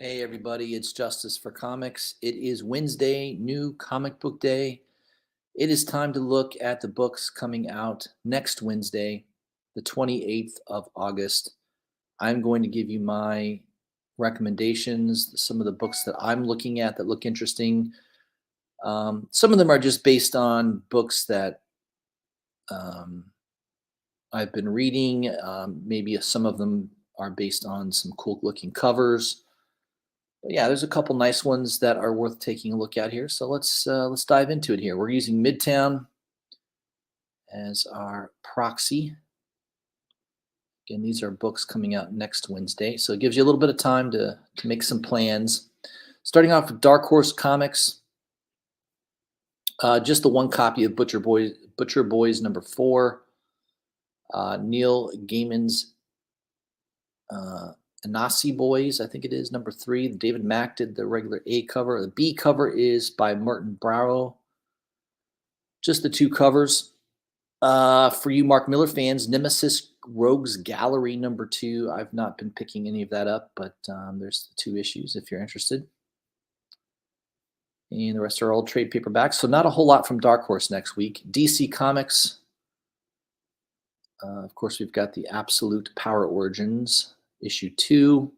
Hey everybody, it's Justice for Comics. It is Wednesday, new comic book day. It is time to look at the books coming out next Wednesday, the 28th of August. I'm going to give you my recommendations, some of the books that I'm looking at that look interesting. Some of them are just based on books that um, I've been reading. Maybe some of them are based on some cool looking covers. But yeah, there's a couple nice ones that are worth taking a look at here. So let's dive into it here. We're using Midtown as our proxy. Again, these are books coming out next Wednesday, so it gives you a little bit of time to make some plans. Starting off with Dark Horse Comics, just the one copy of Butcher Boys #4. Neil Gaiman's uh, Anansi Boys, I think it is #3. David Mack did the regular A cover. The B cover is by Martin Brauer. Just the two covers. For you Mark Miller fans, Nemesis Rogues Gallery #2. I've not been picking any of that up, but there's the two issues if you're interested. And the rest are all trade paperbacks. So not a whole lot from Dark Horse next week. DC Comics. Of course, we've got the Absolute Power Origins issue 2.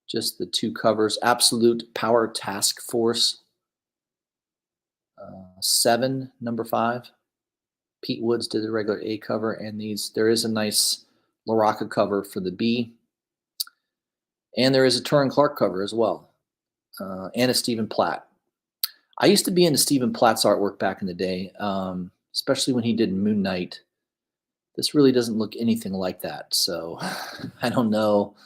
Just the two covers. Absolute Power Task Force 7, #5. Pete Woods did the regular A cover, and there is a nice LaRocca cover for the B, and there is a Turin Clark cover as well, and a Stephen Platt. I used to be into Stephen Platt's artwork back in the day, especially when he did Moon Knight. This really doesn't look anything like that, so I don't know.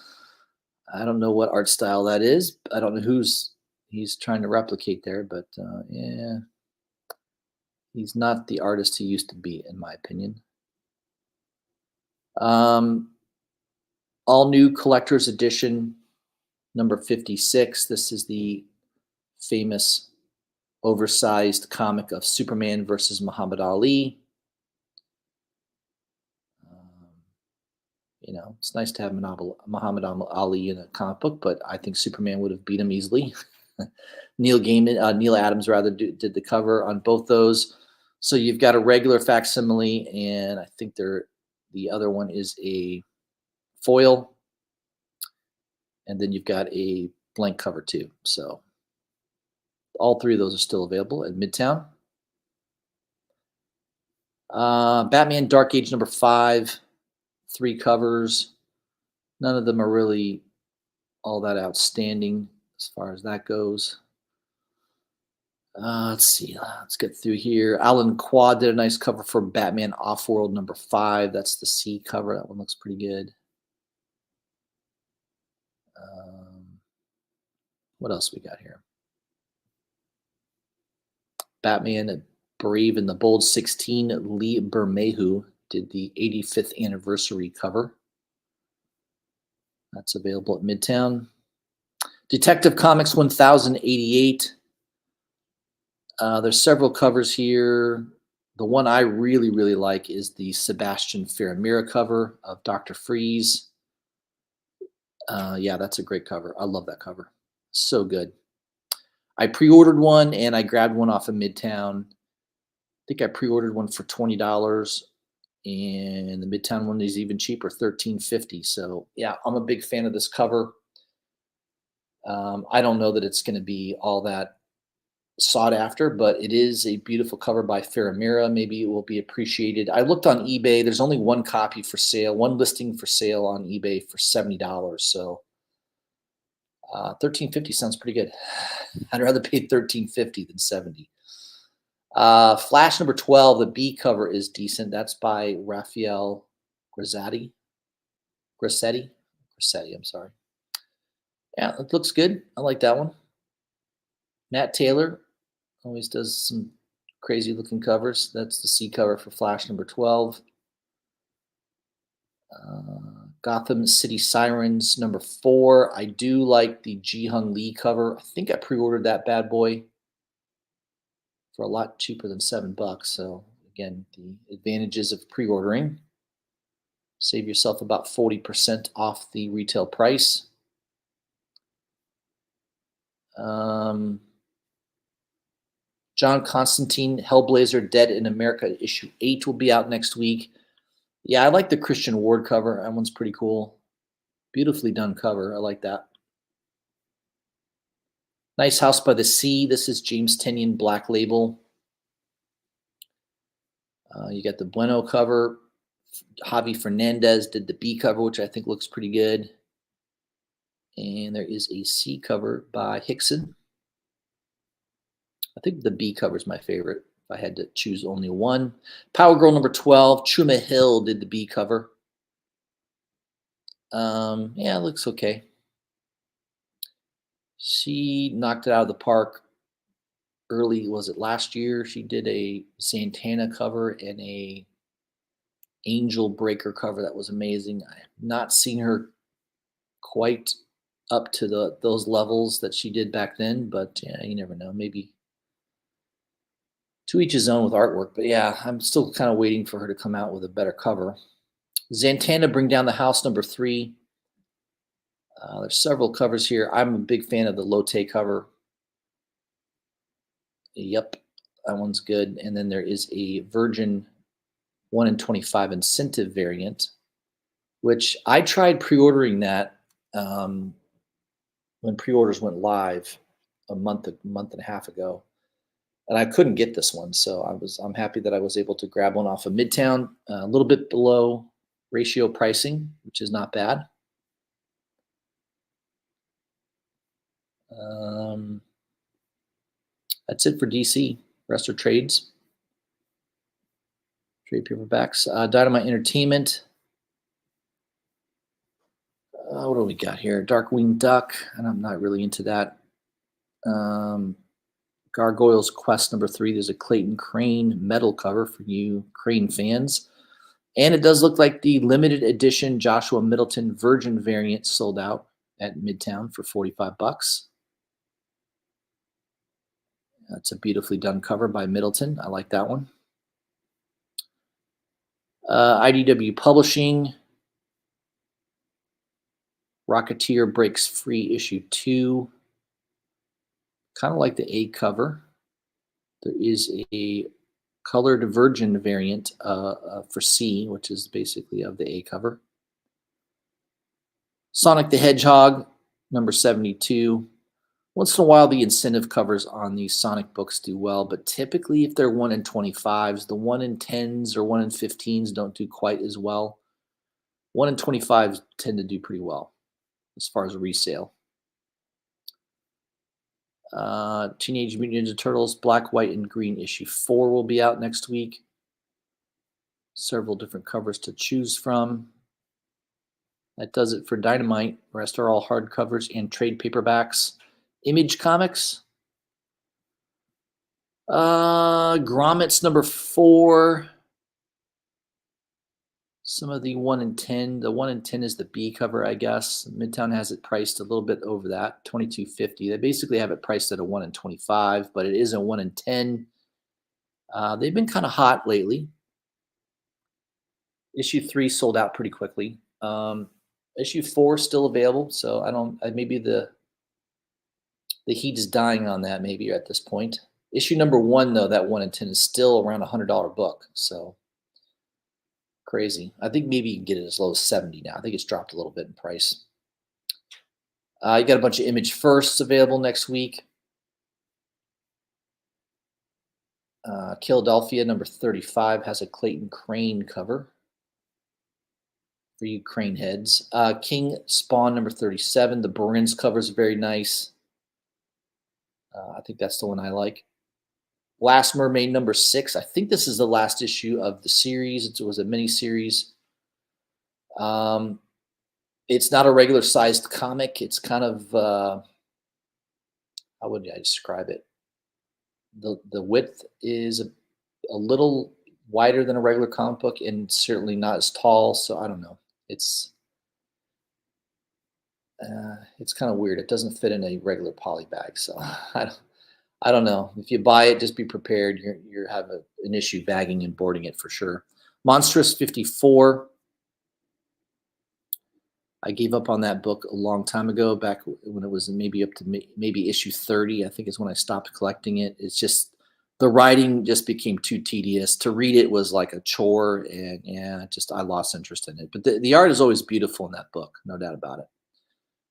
I don't know what art style that is. I don't know who's he's trying to replicate there, but yeah, he's not the artist he used to be, in my opinion. Um, all new collector's edition #56. This is the famous oversized comic of Superman versus Muhammad Ali. Um, it's nice to have Muhammad Ali in a comic book, but I think Superman would have beat him easily. Neil Adams rather did the cover on both those. So you've got a regular facsimile, and I think the other one is a foil, and then you've got a blank cover too. So all three of those are still available at Midtown. Batman Dark Age #5, 3 covers. None of them are really all that outstanding as far as that goes. Let's see. Let's get through here. Alan Quad did a nice cover for Batman Offworld #5. That's the C cover. That one looks pretty good. Um, what else we got here? Batman Brave and the Bold 16. Lee Bermejo did the 85th anniversary cover. That's available at Midtown. Detective Comics 1088. There's several covers here. The one I really, really like is the Sebastian Faramira cover of Dr. Freeze. Yeah, that's a great cover. I love that cover. So good. I pre-ordered one and I grabbed one off of Midtown. I think I pre-ordered one for $20, and the Midtown one is even cheaper, $13.50. So yeah, I'm a big fan of this cover. I don't know that it's going to be all that sought after, but it is a beautiful cover by Faramira. Maybe it will be appreciated. I looked on eBay. There's only one copy for sale, one listing for sale on eBay for $70. So $13.50 sounds pretty good. I'd rather pay $13.50 than 70. Flash #12, the B cover is decent. That's by Raphael Grassetti. Grassetti, I'm sorry. Yeah, it looks good. I like that one. Matt Taylor always does some crazy looking covers. That's the C cover for Flash #12. Gotham City Sirens #4. I do like the Ji Hung Lee cover. I think I pre-ordered that bad boy for a lot cheaper than $7. So again, the advantages of pre-ordering. Save yourself about 40% off the retail price. John Constantine, Hellblazer, Dead in America, issue 8 will be out next week. Yeah, I like the Christian Ward cover. That one's pretty cool. Beautifully done cover. I like that. Nice House by the Sea. This is James Tynion, Black Label. You got the Bueno cover. Javi Fernandez did the B cover, which I think looks pretty good. And there is a C cover by Hickson. I think the B cover is my favorite. If I had to choose only one. Power Girl number 12. Chuma Hill did the B cover. Yeah, it looks okay. She knocked it out of the park early. Was it last year? She did a Santana cover and a Angel Breaker cover that was amazing. I have not seen her quite up to those levels that she did back then, but yeah, you never know. Maybe to each his own with artwork. But yeah, I'm still kind of waiting for her to come out with a better cover. Zantana, Bring Down the House, number 3. There's several covers here. I'm a big fan of the Lotte cover. Yep, that one's good. And then there is a Virgin 1 in 25 incentive variant, which I tried pre-ordering that when pre-orders went live a month and a half ago, and I couldn't get this one. So I'm happy that I was able to grab one off of Midtown, a little bit below ratio pricing, which is not bad. That's it for DC. Rest are trades. Trade paperbacks. Dynamite Entertainment. What do we got here? Darkwing Duck, and I'm not really into that. Gargoyles Quest number 3. There's a Clayton Crane metal cover for you Crane fans. And it does look like the limited edition Joshua Middleton Virgin variant sold out at Midtown for $45. That's a beautifully done cover by Middleton. I like that one. IDW Publishing. Rocketeer Breaks Free issue 2. Kind of like the A cover. There is a colored Virgin variant for C, which is basically of the A cover. Sonic the Hedgehog, number 72. Once in a while, the incentive covers on these Sonic books do well, but typically if they're 1 in 25s, the 1 in 10s or 1 in 15s don't do quite as well. 1 in 25s tend to do pretty well as far as resale. Teenage Mutant Ninja Turtles, Black, White, and Green issue 4 will be out next week. Several different covers to choose from. That does it for Dynamite. The rest are all hardcovers and trade paperbacks. Image Comics. Grommets number 4. Some of the 1 in 10. The 1 in 10 is the B cover, I guess. Midtown has it priced a little bit over that, $22.50. They basically have it priced at a 1 in 25, but it is a 1 in 10. They've been kind of hot lately. Issue 3 sold out pretty quickly. Issue 4 still available, so maybe the heat is dying on that maybe at this point. Issue number 1, though, that 1 in 10 is still around $100 book, so crazy. I think maybe you can get it as low as 70 now. I think it's dropped a little bit in price. You got a bunch of Image Firsts available next week. Philadelphia number 35 has a Clayton Crane cover for you Crane heads. King Spawn number 37. The Barins cover is very nice. I think that's the one I like. Last Mermaid number 6. I think this is the last issue of the series. It was a mini series. It's not a regular sized comic. It's kind of how would I describe it? The width is a little wider than a regular comic book, and certainly not as tall. So I don't know. It's kind of weird. It doesn't fit in a regular poly bag, so I don't know. If you buy it, just be prepared. You have an issue bagging and boarding it for sure. Monstrous 54. I gave up on that book a long time ago, back when it was maybe up to maybe issue 30. I think is when I stopped collecting it. It's just the writing just became too tedious. To read it was like a chore, and yeah, just I lost interest in it. But the art is always beautiful in that book, no doubt about it.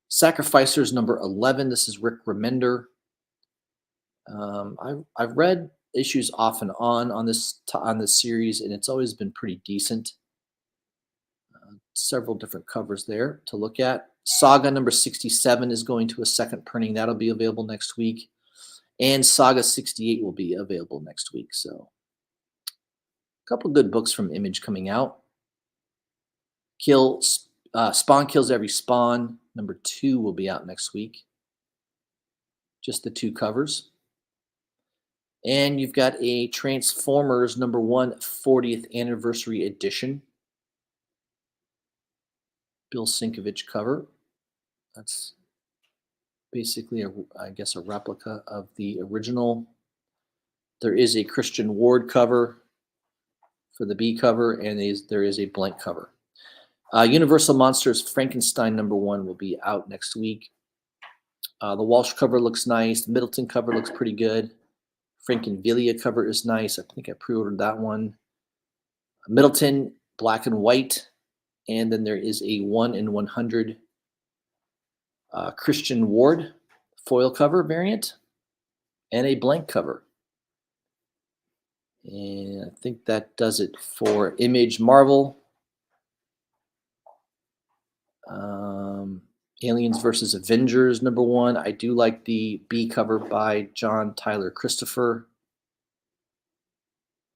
Sacrificers number 11. This is Rick Remender. I've read issues off and on this series, and it's always been pretty decent. Several different covers there to look at. Saga number 67 is going to a second printing. That'll be available next week. And Saga 68 will be available next week. So a couple good books from Image coming out. Spawn Kills Every Spawn number 2 will be out next week. Just the 2 covers. And you've got a Transformers number 1 40th anniversary edition. Bill Sienkiewicz cover. That's basically, I guess, a replica of the original. There is a Christian Ward cover for the B cover, and there is a blank cover. Universal Monsters Frankenstein number 1 will be out next week. The Walsh cover looks nice. The Middleton cover looks pretty good. Frankenvillia cover is nice. I think I pre-ordered that one. Middleton black and white. And then there is a 1 in 100 Christian Ward foil cover variant and a blank cover. And I think that does it for Image. Marvel. Aliens versus Avengers number 1. I do like the B cover by John Tyler Christopher.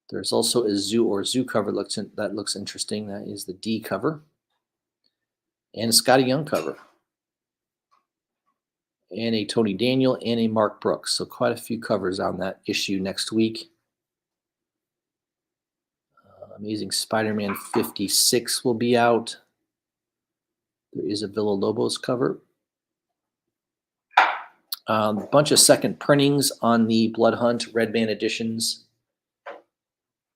There's also a Zoo cover that looks interesting. That is the D cover. And a Scotty Young cover. And a Tony Daniel and a Mark Brooks. So quite a few covers on that issue next week. Amazing Spider-Man 56 will be out. There is a Villa-Lobos cover. A bunch of second printings on the Blood Hunt Red Band editions.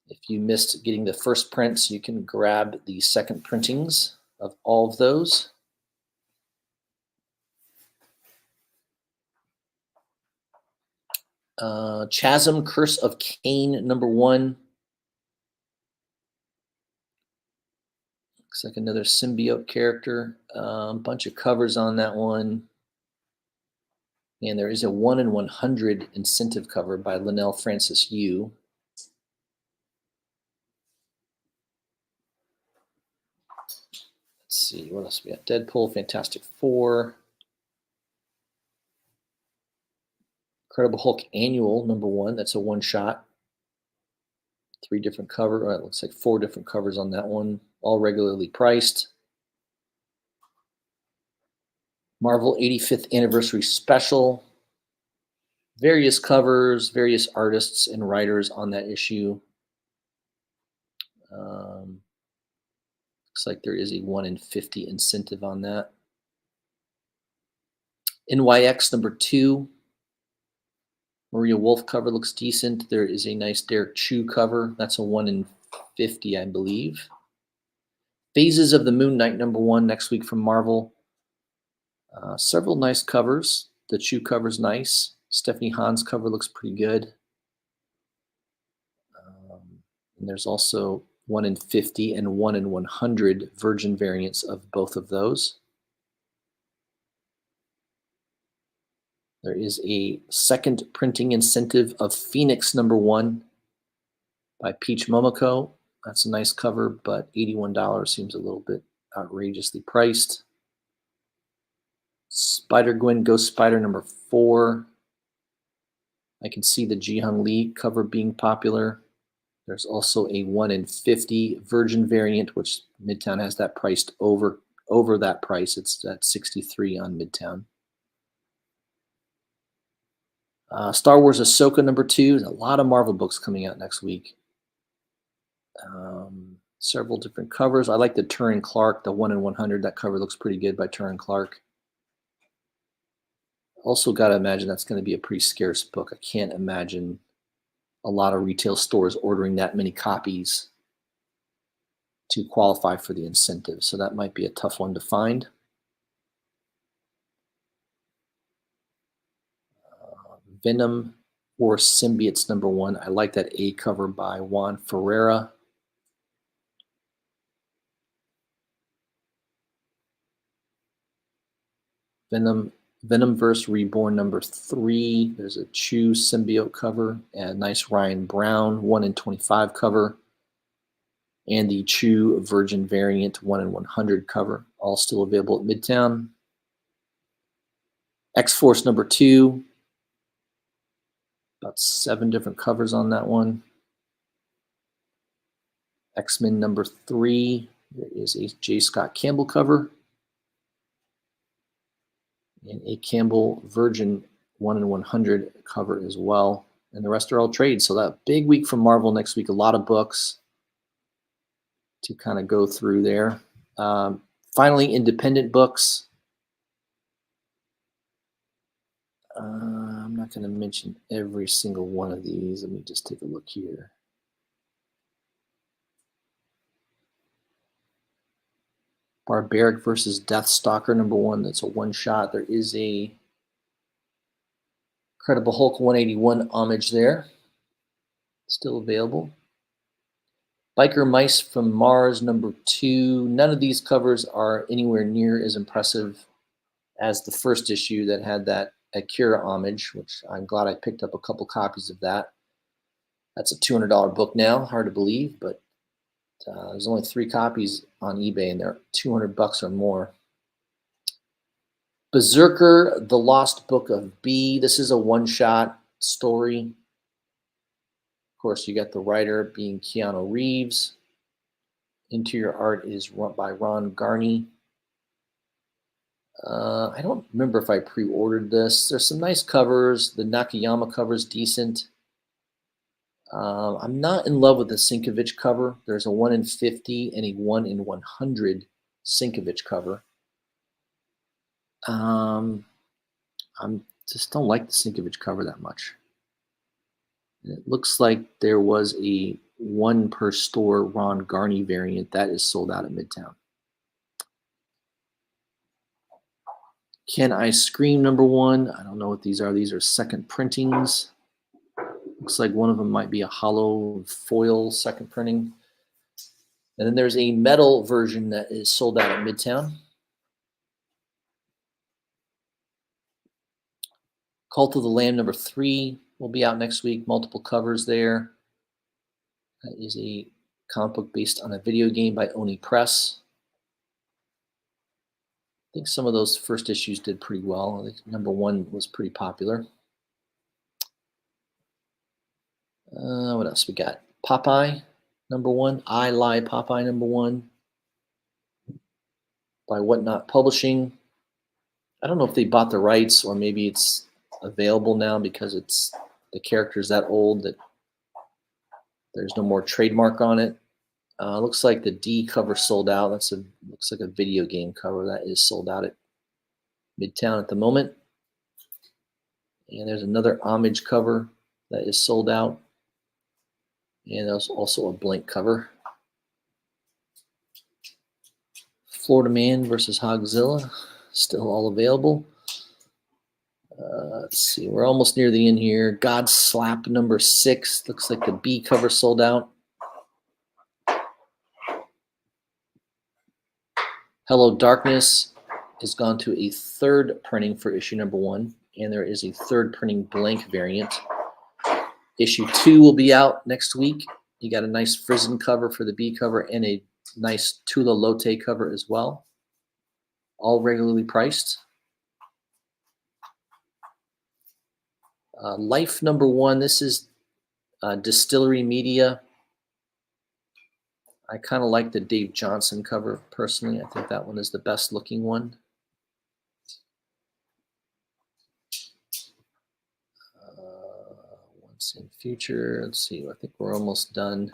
If you missed getting the first prints, you can grab the second printings of all of those. Chasm Curse of Cain number 1. Looks like another symbiote character. Bunch of covers on that one. And there is a 1 in 100 incentive cover by Linnell Francis Yu. Let's see, what else we got? Deadpool, Fantastic Four. Incredible Hulk Annual number 1. That's a one-shot. 3 different covers. It looks like 4 different covers on that one. All regularly priced. Marvel 85th Anniversary Special. Various covers, various artists and writers on that issue. Looks like there is a 1 in 50 incentive on that. NYX number 2. Maria Wolf cover looks decent. There is a nice Derek Chu cover. That's a 1 in 50, I believe. Phases of the Moon Knight number 1 next week from Marvel. Several nice covers. The Chu cover's nice. Stephanie Hahn's cover looks pretty good. And there's also 1 in 50 and 1 in 100 Virgin variants of both of those. There is a second printing incentive of Phoenix number 1 by Peach Momoko. That's a nice cover, but $81 seems a little bit outrageously priced. Spider-Gwen Ghost Spider number 4. I can see the Ji-Hung Lee cover being popular. There's also a 1 in 50 Virgin variant, which Midtown has that priced over that price. It's at $63 on Midtown. Star Wars Ahsoka number 2. There's a lot of Marvel books coming out next week. Several different covers. I like the Turin Clark, the 1 in 100. That cover looks pretty good by Turin Clark. Also got to imagine that's going to be a pretty scarce book. I can't imagine a lot of retail stores ordering that many copies to qualify for the incentive. So that might be a tough one to find. Venom or Symbiotes #1. I like that A cover by Juan Ferreira. Venomverse Reborn #3. There's a Chew symbiote cover and a nice Ryan Brown 1/25 cover. And the Chew Virgin variant 1/100 cover, all still available at Midtown. X-Force #2. About 7 different covers on that one. X-Men #3. There is a J. Scott Campbell cover. And a Campbell Virgin 1/100 cover as well. And the rest are all trades. So that big week from Marvel next week. A lot of books to kind of go through there. Finally, independent books. I'm not going to mention every single one of these. Let me just take a look here. Barbaric versus Deathstalker #1. That's a one-shot. There is a Incredible Hulk 181 homage there. Still available. Biker Mice from Mars #2. None of these covers are anywhere near as impressive as the first issue that had that Akira homage, which I'm glad I picked up a couple copies of that. That's a $200 book now. Hard to believe, but there's only 3 copies on eBay, and they're $200 or more. Berserker: The Lost Book of B. This is a one-shot story. Of course, you got the writer being Keanu Reeves. Interior art is by Ron Garney. I don't remember if I pre-ordered this. There's some nice covers. The Nakayama cover is decent. I'm not in love with the Sienkiewicz cover. There's a 1/50 and a 1/100 Sienkiewicz cover. I just don't like the Sienkiewicz cover that much. It looks like there was a 1 per store Ron Garney variant that is sold out at Midtown. Can I Scream #1? I don't know what these are. These are second printings. Looks like one of them might be a hollow foil second printing. And then there's a metal version that is sold out at Midtown. Cult of the Lamb #3 will be out next week. Multiple covers there. That is a comic book based on a video game by Oni Press. I think some of those first issues did pretty well. I think #1 was pretty popular. What else we got? Popeye #1. I Lie Popeye #1 by Whatnot Publishing. I don't know if they bought the rights or maybe it's available now because it's the character's that old that there's no more trademark on it. Looks like the D cover sold out. Looks like a video game cover that is sold out at Midtown at the moment. And there's another homage cover that is sold out. And there's also a blank cover. Florida Man versus Hogzilla, still all available. Let's see, we're almost near the end here. God Slap #6. Looks like the B cover sold out. Hello Darkness has gone to a 3rd printing for issue #1, and there is a 3rd printing blank variant. Issue 2 will be out next week. You got a nice Frizen cover for the B cover and a nice Tula Lotte cover as well. All regularly priced. Life #1. This is Distillery Media. I kind of like the Dave Johnson cover personally. I think that one is the best looking one. Once in Future. Let's see. I think we're almost done.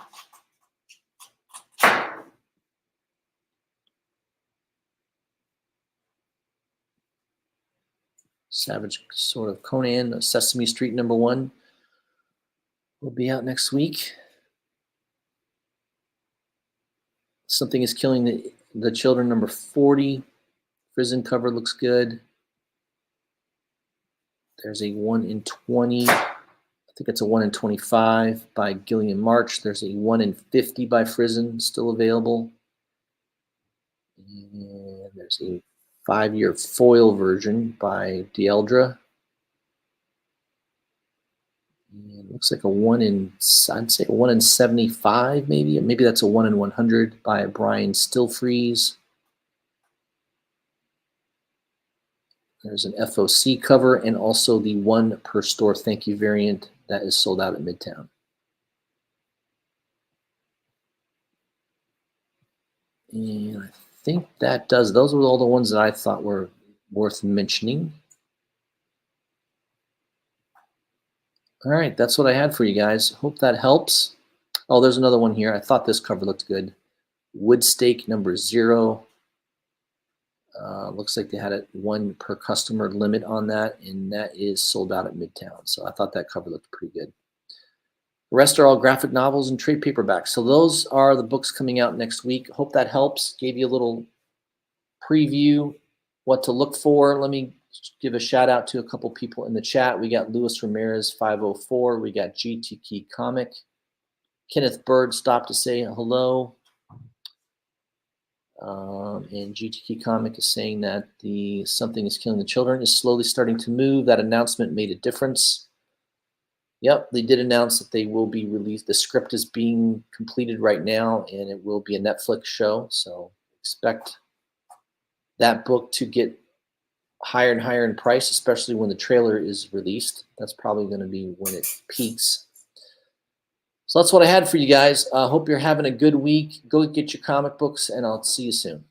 Savage Sword of Conan, Sesame Street #1 will be out next week. Something is Killing the Children #40. Frizen cover looks good. There's a 1 in 20. I think it's a 1 in 25 by Gillian March. There's a 1 in 50 by Frizen still available. And there's a 5-year foil version by Dieldra. And it looks like a 1 in, I'd say a 1 in 75 maybe. Maybe that's a 1 in 100 by Brian Stillfreeze. There's an FOC cover and also the 1 per store thank you variant that is sold out at Midtown. And I think that does, those were all the ones that I thought were worth mentioning. All right, that's what I had for you guys. Hope that helps. Oh, there's another one here. I thought this cover looked good. Woodstake number 0. Looks like they had a 1 per customer limit on that, and that is sold out at Midtown. So I thought that cover looked pretty good. The rest are all graphic novels and trade paperbacks. So those are the books coming out next week. Hope that helps. Gave you a little preview, what to look for. Let me give a shout out to a couple people in the chat. We got Luis Ramirez 504. We got GTK Comic. Kenneth Bird stopped to say hello. And GTK Comic is saying that the Something is Killing the Children is slowly starting to move. That announcement made a difference. Yep, they did announce that they will be released. The script is being completed right now, and it will be a Netflix show. So expect that book to get higher and higher in price, especially when the trailer is released. That's probably going to be when it peaks. So that's what I had for you guys. Hope you're having a good week. Go get your comic books, and I'll see you soon.